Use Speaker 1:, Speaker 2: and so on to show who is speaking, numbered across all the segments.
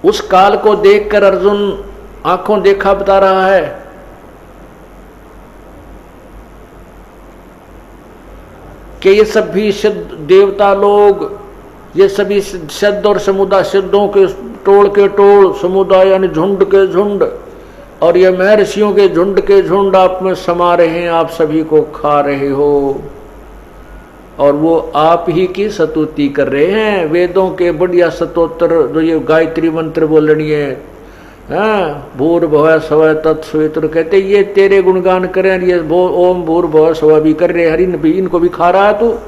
Speaker 1: उस काल को देखकर अर्जुन आंखों देखा बता रहा है कि ये सभी सिद्ध देवता लोग, ये सभी सिद्ध और समुदाय, सिद्धों के टोल समुदाय यानी झुंड के झुंड, और ये महर्षियों के झुंड के झुंड आप में समा रहे हैं, आप सभी को खा रहे हो, और वो आप ही की स्तुति कर रहे हैं। वेदों के बढ़िया स्तोत्र जो ये गायत्री मंत्र बोलनी है, भूर्भुवः स्वः तत्सवितुर्, कहते ये तेरे गुणगान करें, ये ओम भूर्भुवः स्वः भी कर रहे, हरि भी इनको भी खा रहा है तू।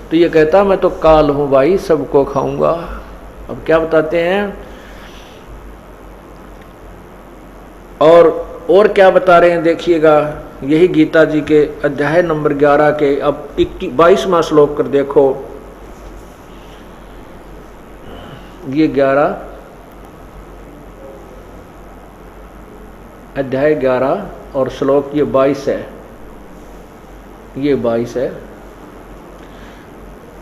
Speaker 1: तो ये कहता मैं तो काल हूं भाई, सबको खाऊंगा। अब क्या बताते हैं और क्या बता रहे हैं देखिएगा, यही गीता जी के अध्याय नंबर 11 के अब 22वां श्लोक कर देखो। ये 11 अध्याय 11 और श्लोक ये 22 है, ये 22 है।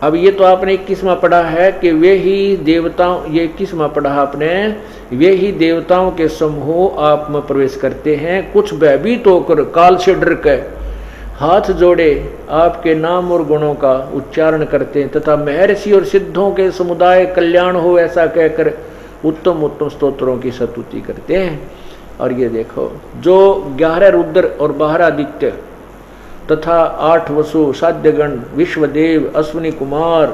Speaker 1: अब ये तो आपने 21वां पढ़ा है कि वे ही देवताओं, ये 21वां पढ़ा आपने, वे ही देवताओं के समूह आप में प्रवेश करते हैं, कुछ भयभीत होकर काल से डर के हाथ जोड़े आपके नाम और गुणों का उच्चारण करते हैं, तथा महर्षि और सिद्धों के समुदाय कल्याण हो ऐसा कहकर उत्तम उत्तम स्तोत्रों की स्तुति करते हैं। और ये देखो जो 11 रुद्र और 12 आदित्य तथा 8 वसु, साध्यगण, विश्वदेव, अश्विनी कुमार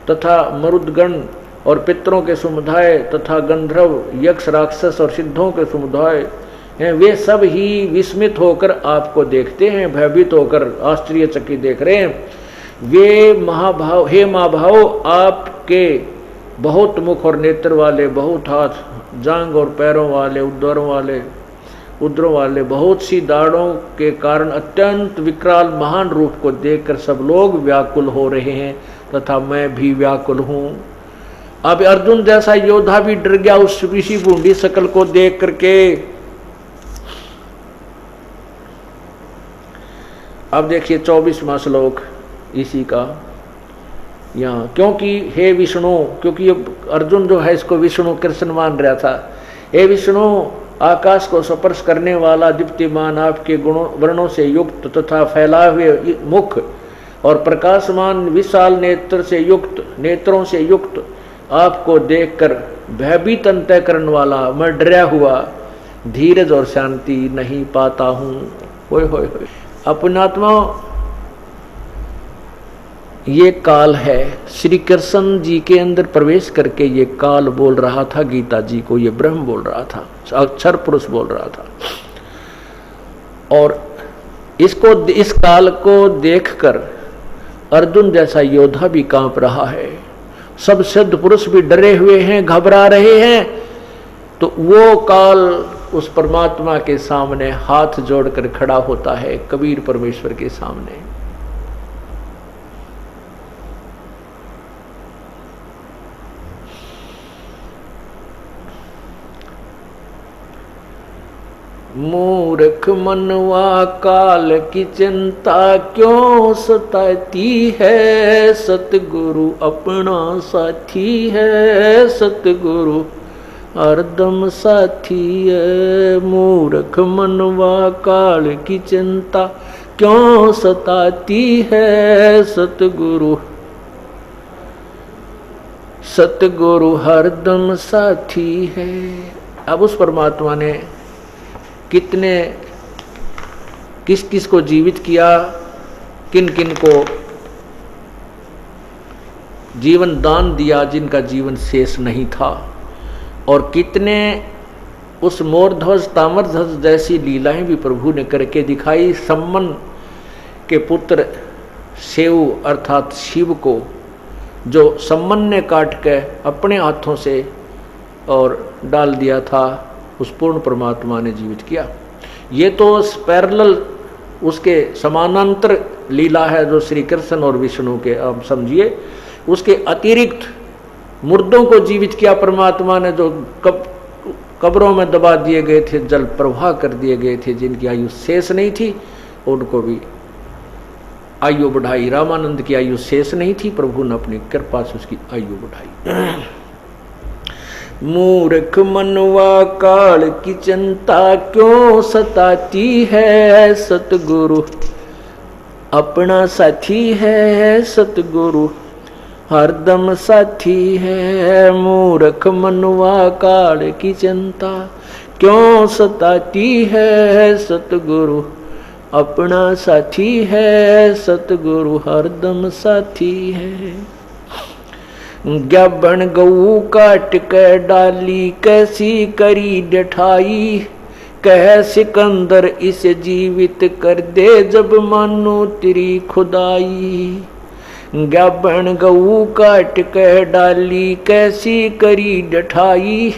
Speaker 1: तथा मरुदगण और पितरों के समुदाय तथा गंधर्व, यक्ष, राक्षस और सिद्धों के समुदाय हैं, वे सब ही विस्मित होकर आपको देखते हैं, भयभीत होकर आश्चर्यचकित देख रहे हैं। वे महाभाव, हे महाभाव, आपके बहुत मुख और नेत्र वाले, बहुत हाथ, जांग और पैरों वाले, उदरों वाले, बहुत सी दाढ़ों के कारण अत्यंत विकराल महान रूप को देखकर सब लोग व्याकुल हो रहे हैं, तथा मैं भी व्याकुल हूं। अब अर्जुन जैसा योद्धा भी डर गया उस ऋषि बूढ़ी शकल को देख करके। अब देखिए 24वां श्लोक इसी का यहाँ, क्योंकि हे विष्णु, क्योंकि अर्जुन जो है इसको विष्णु कृष्ण मान रहा था, हे विष्णु, आकाश को स्पर्श करने वाला दीप्तिमान, आपके गुणों वर्णों से युक्त तथा फैलाए हुए मुख और प्रकाशमान विशाल नेत्रों से युक्त आपको देखकर भयभीत अंतःकरण वाला मैं डरा हुआ धीरज और शांति नहीं पाता हूं। होय होय होय, अपनात्मा ये काल है। श्री कृष्ण जी के अंदर प्रवेश करके ये काल बोल रहा था गीता जी को, ये ब्रह्म बोल रहा था, अक्षर पुरुष बोल रहा था। और इस काल को देखकर अर्जुन जैसा योद्धा भी कांप रहा है, सब सिद्ध पुरुष भी डरे हुए हैं, घबरा रहे हैं। तो वो काल उस परमात्मा के सामने हाथ जोड़कर खड़ा होता है, कबीर परमेश्वर के सामने। मूर्ख मनवा काल की चिंता क्यों सताती है, सतगुरु अपना साथी है, सतगुरु हरदम साथी है। मूर्ख मनवा काल की चिंता क्यों सताती है, सतगुरु हरदम साथी है। अब उस परमात्मा ने किस किस को जीवित किया, किन किन को जीवन दान दिया जिनका जीवन शेष नहीं था, और कितने उस मोरध्वज ताम्रध्वज जैसी लीलाएं भी प्रभु ने करके दिखाई। सम्मन के पुत्र सेव अर्थात शिव को जो सम्मन ने काट के अपने हाथों से और डाल दिया था, उस पूर्ण परमात्मा ने जीवित किया। ये तो पैरेलल उसके समानांतर लीला है जो श्री कृष्ण और विष्णु के, आप समझिए। उसके अतिरिक्त मुर्दों को जीवित किया परमात्मा ने, जो कब्रों में दबा दिए गए थे, जल प्रवाह कर दिए गए थे, जिनकी आयु शेष नहीं थी, उनको भी आयु बढ़ाई। रामानंद की आयु शेष नहीं थी, प्रभु ने अपनी कृपा से उसकी आयु बढ़ाई। मूर्ख मनवा काल की चिंता क्यों सताती है। सतगुरु अपना साथी है, सतगुरु हरदम साथी है। मूर्ख मनवा काल की चिंता क्यों सताती है। सतगुरु अपना साथी है, सतगुरु हरदम साथी है। ज्ञापन गऊ काट के डाली कैसी करी डठाई। कह सिकंदर इसे जीवित कर दे जब मानो तेरी खुदाई। ज्ञापन गऊ काट के डाली कैसी करी डठाई।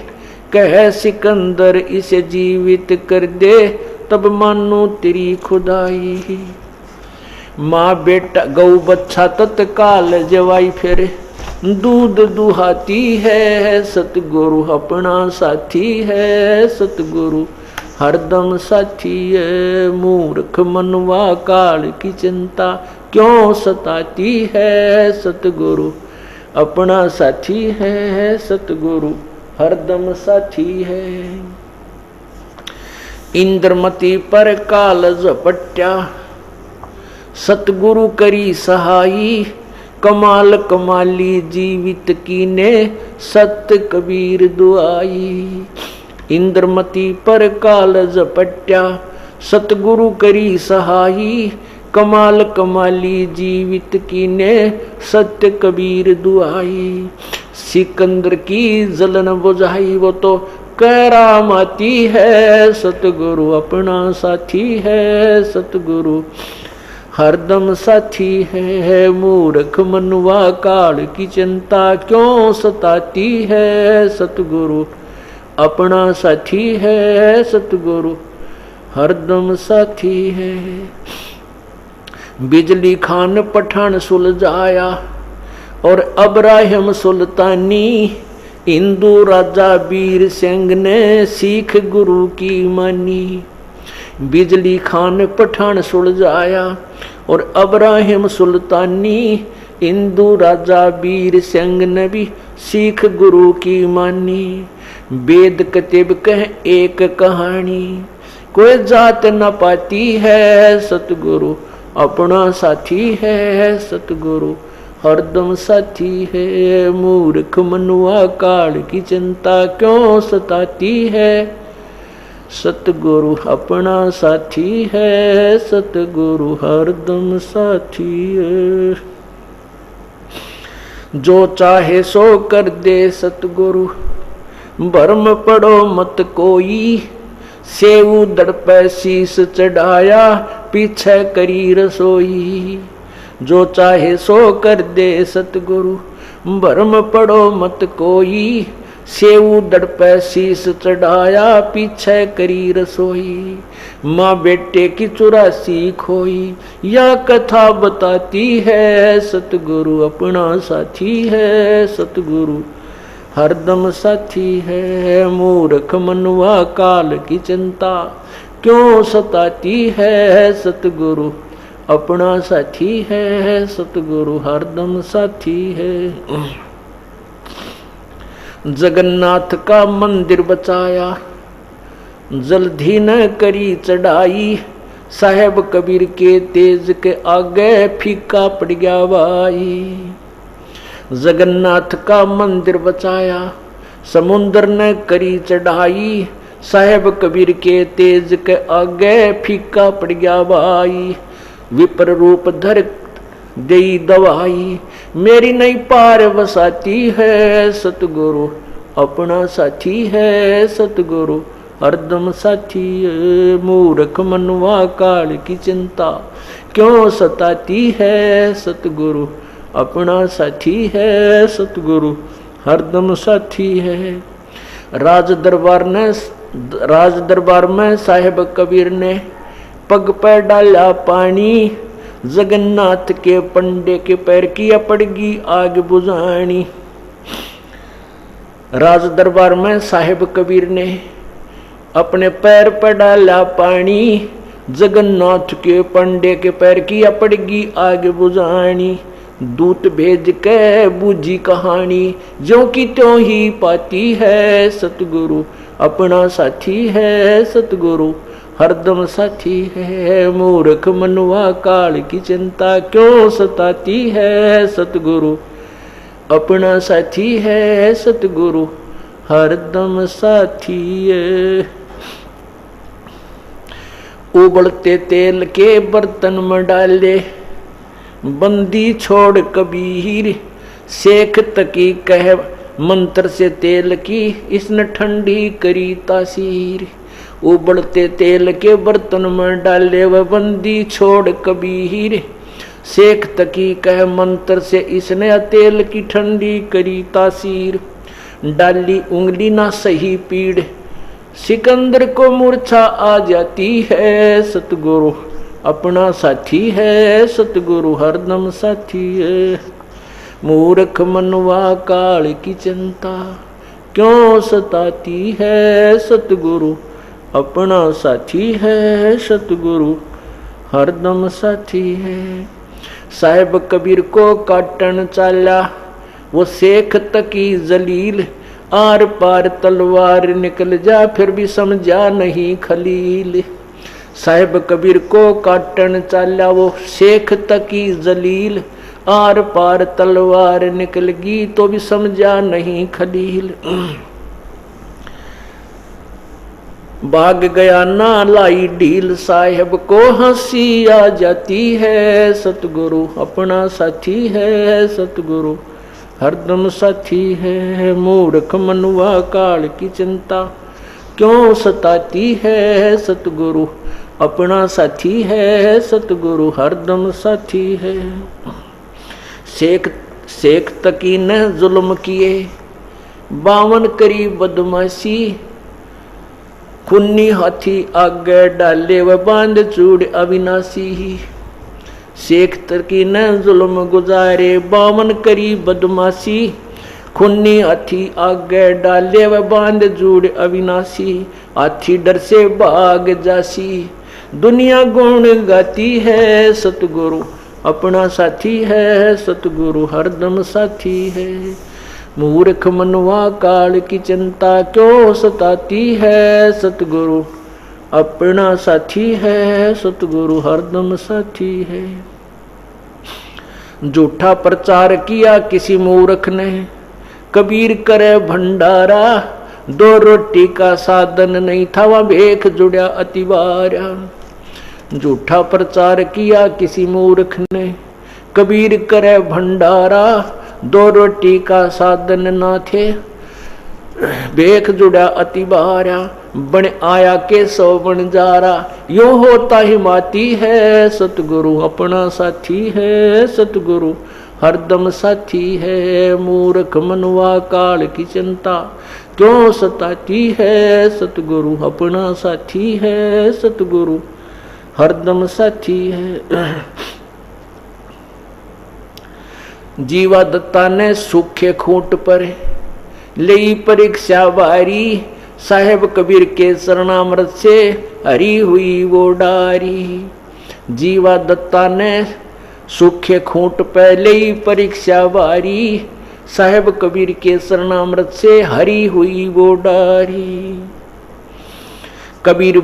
Speaker 1: कह सिकंदर इसे जीवित कर दे तब मानो तेरी खुदाई। माँ बेटा गऊ बच्चा तत्काल जवाई फिर दूध दुहाती है। सतगुरु अपना साथी है, सतगुरु हरदम साथी है। मूर्ख मनवा काल की चिंता क्यों सताती है। सतगुरु अपना साथी है, सतगुरु हरदम साथी है। इंद्रमती पर काल झपट्या सतगुरु करी सहाई। कमाल कमाली जीवित कीने सत्य कबीर दुआई। इंद्रमती पर काल झपट्या सतगुरु करी सहाई। कमाल कमाली जीवित कीने सत्य कबीर दुआई। सिकंदर की जलन बुझाई वो तो करामाती है। सतगुरु अपना साथी है, सतगुरु हरदम साथी है। मूर्ख मनवा काल की चिंता क्यों सताती है। सतगुरु अपना साथी है, सतगुरु हरदम साथी है। बिजली खान पठान सुलझाया और अब्राहिम सुल्तानी। हिंदू राजा वीर सिंह ने सीख गुरु की मानी। बिजली खान पठान सुलझाया और अब्राहिम सुल्तानी। हिंदू राजा वीर सिंह ने भी सीख गुरु की मानी। वेद कतिब कह एक कहानी कोई जात न पाती है। सतगुरु अपना साथी है, सतगुरु हरदम साथी है। मूर्ख मनवा काल की चिंता क्यों सताती है। सतगुरु अपना साथी है, सतगुरु हरदम साथी है। जो चाहे सो कर दे सतगुरु भरम पड़ो मत कोई। सेऊ दड़ पे शीस चढ़ाया पीछे करी रसोई। जो चाहे सो कर दे सतगुरु भरम पड़ो मत कोई। सेऊ दड़ पे शीस चढ़ाया पीछे करी रसोई। माँ बेटे की 84 खोई या कथा बताती है। सतगुरु अपना साथी है, सतगुरु हरदम साथी है। मूर्ख मनवा काल की चिंता क्यों सताती है। सतगुरु अपना साथी है, सतगुरु हरदम साथी है। जगन्नाथ का मंदिर बचाया जल्दी न करी चढ़ाई। साहेब कबीर के तेज के आगे फीका पड़ गया भाई। जगन्नाथ का मंदिर बचाया समुद्र ने करी चढ़ाई। साहेब कबीर के तेज के आगे फीका पड़ गया भाई। विपर रूप धर दई दवाई मेरी नहीं पार बसाती है। सतगुरु अपना साथी है, सतगुरु हरदम साथी है। मूर्ख मनवा काल की चिंता क्यों सताती है। सतगुरु अपना साथी है, सतगुरु हरदम साथी है। राज दरबार में साहेब कबीर ने पग पर डाला पानी। जगन्नाथ के पंडे के पैर की पड़गी आग बुझानी। राज दरबार में साहेब कबीर ने अपने पैर पर डाला पानी। जगन्नाथ के पंडे के पैर की पड़गी आग बुझानी। दूत भेज के बूझी कहानी, ज्यों की त्यों ही पाती है सतगुरु अपना साथी है सतगुरु हरदम साथी है। मूर्ख मनुआ काल की चिंता क्यों सताती है सतगुरु अपना साथी है सतगुरु हरदम साथी है। उबलते तेल के बर्तन में डाले बंदी छोड़ कबीर, शेख तकी कह मंत्र से तेल की इसने ठंडी करी तासीर। उबलते तेल के बर्तन में डाले वह बंदी छोड़ कबीर, शेख तकी कह मंत्र से इसने तेल की ठंडी करी तासीर। डाली उंगली ना सही पीड़ सिकंदर को मूर्छा आ जाती है सतगुरु अपना साथी है सतगुरु हरदम साथी है। मूर्ख मनवा काल की चिंता क्यों सताती है सतगुरु अपना साथी है सतगुरु हरदम साथी है। साहिब कबीर को काटन चाला वो शेख तकी जलील, आर पार तलवार निकल जा फिर भी समझा नहीं खलील। साहिब कबीर को काटन चाला वो शेख तकी जलील, आर पार तलवार निकल गई तो भी समझा नहीं खलील। भाग गया ना लाई ढील साहिब को हंसी आ जाती है सतगुरु अपना साथी है सतगुरु हरदम साथी है। मूर्ख मनुआ काल की चिंता क्यों सताती है सतगुरु अपना साथी है सतगुरु हरदम साथी है। शेख तकी ने जुल्म किए 52 करी बदमाशी, खुन्नी हाथी आगे डाले व बांध चूड़ अविनाशी। शेख तकी ने जुल्म गुजारे 52 करी बदमाशी, खुन्नी हाथी आगे डाले व बांध जूड़ अविनाशी। हाथी डर से भाग जासी दुनिया गुण गाती है सतगुरु अपना साथी है सतगुरु हरदम साथी है। मूर्ख मनवा काल की चिंता क्यों सताती है सतगुरु अपना साथी है सतगुरु हरदम साथी है। झूठा प्रचार किया किसी मूर्ख ने कबीर करे भंडारा, 2 रोटी का साधन नहीं था वह भेख जुड़ा अतिवारा। झूठा प्रचार किया किसी मूर्ख ने कबीर करे भंडारा, 2 रोटी का साधन ना थे भेख जुड़ा अतिवारा। बन आया के 100 बन जारा, यो होता ही माती है सतगुरु अपना साथी है सतगुरु हरदम साथी है। मूर्ख मनवा काल की चिंता क्यों सताती है सतगुरु अपना साथी है सतगुरु हरदम साथी है। जीवा दत्ता ने सूखे खूंट पर लई परीक्षा बारी, साहेब कबीर के शरणामृत से हरी हुई वो डारी। जीवा दत्ता ने सूखे खूंट पर लई परीक्षा बारी, साहेब कबीर के शरणामृत से हरी हुई वो डारी। कबीर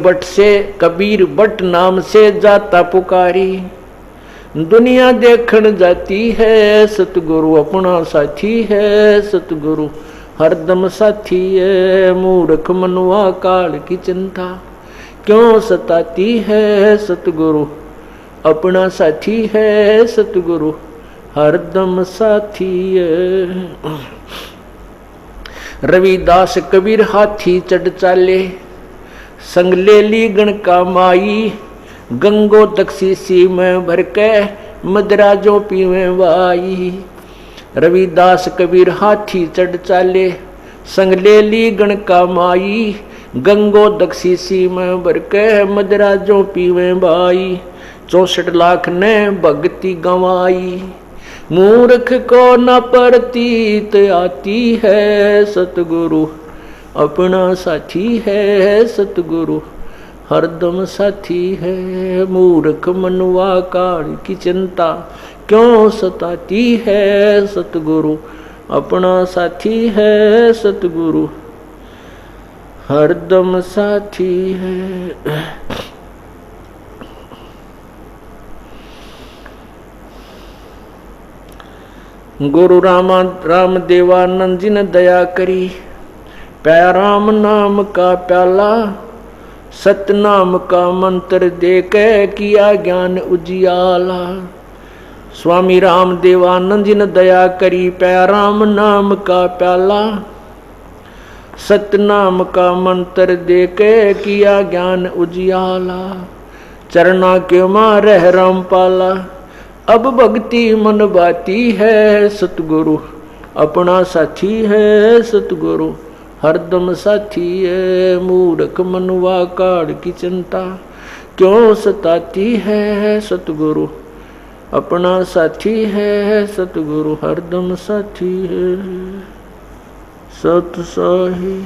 Speaker 1: बट नाम से जाता पुकारी, दुनिया देखण जाती है सतगुरु अपना साथी है सतगुरु हरदम साथी है। मूर्ख मनवा काल की चिंता क्यों सताती है सतगुरु अपना साथी है सतगुरु हरदम साथी है। रविदास कबीर हाथी चढ़ चाले, संग ले ली गण का माई, गंगो तकसीसी में भर के मदराजों पीवे वाई। रविदास कबीर हाथी चढ़ चाले, संग ले ली गण का माई, गंगो दक्षिसी में भर के मदराजों पीवे बाई। 64 लाख ने भक्ति गंवाई, मूर्ख को न प्रतीत आती है सतगुरु अपना साथी है सतगुरु हरदम साथी है। मूर्ख मनवा काल की चिंता क्यों सताती है सतगुरु, अपना साथी है सतगुरु, हरदम साथी है। गुरु राम देवानंद जी ने दया करी, प्या राम नाम का प्याला, सतनाम का मंत्र दे के किया ज्ञान उजियाला। स्वामी राम देवानंद जी ने दया करी, प्या राम नाम का प्याला, सतनाम का मंत्र दे के किया ज्ञान उजियाला। चरना के मारे रामपाला, अब भक्ति मन बाती है सतगुरु, अपना साथी है सतगुरु, हरदम साथी है। मूर्ख मनुआ काढ़ की चिंता, क्यों सताती है सतगुरु, अपना साथी है सतगुरु, हरदम साथी है। सत साही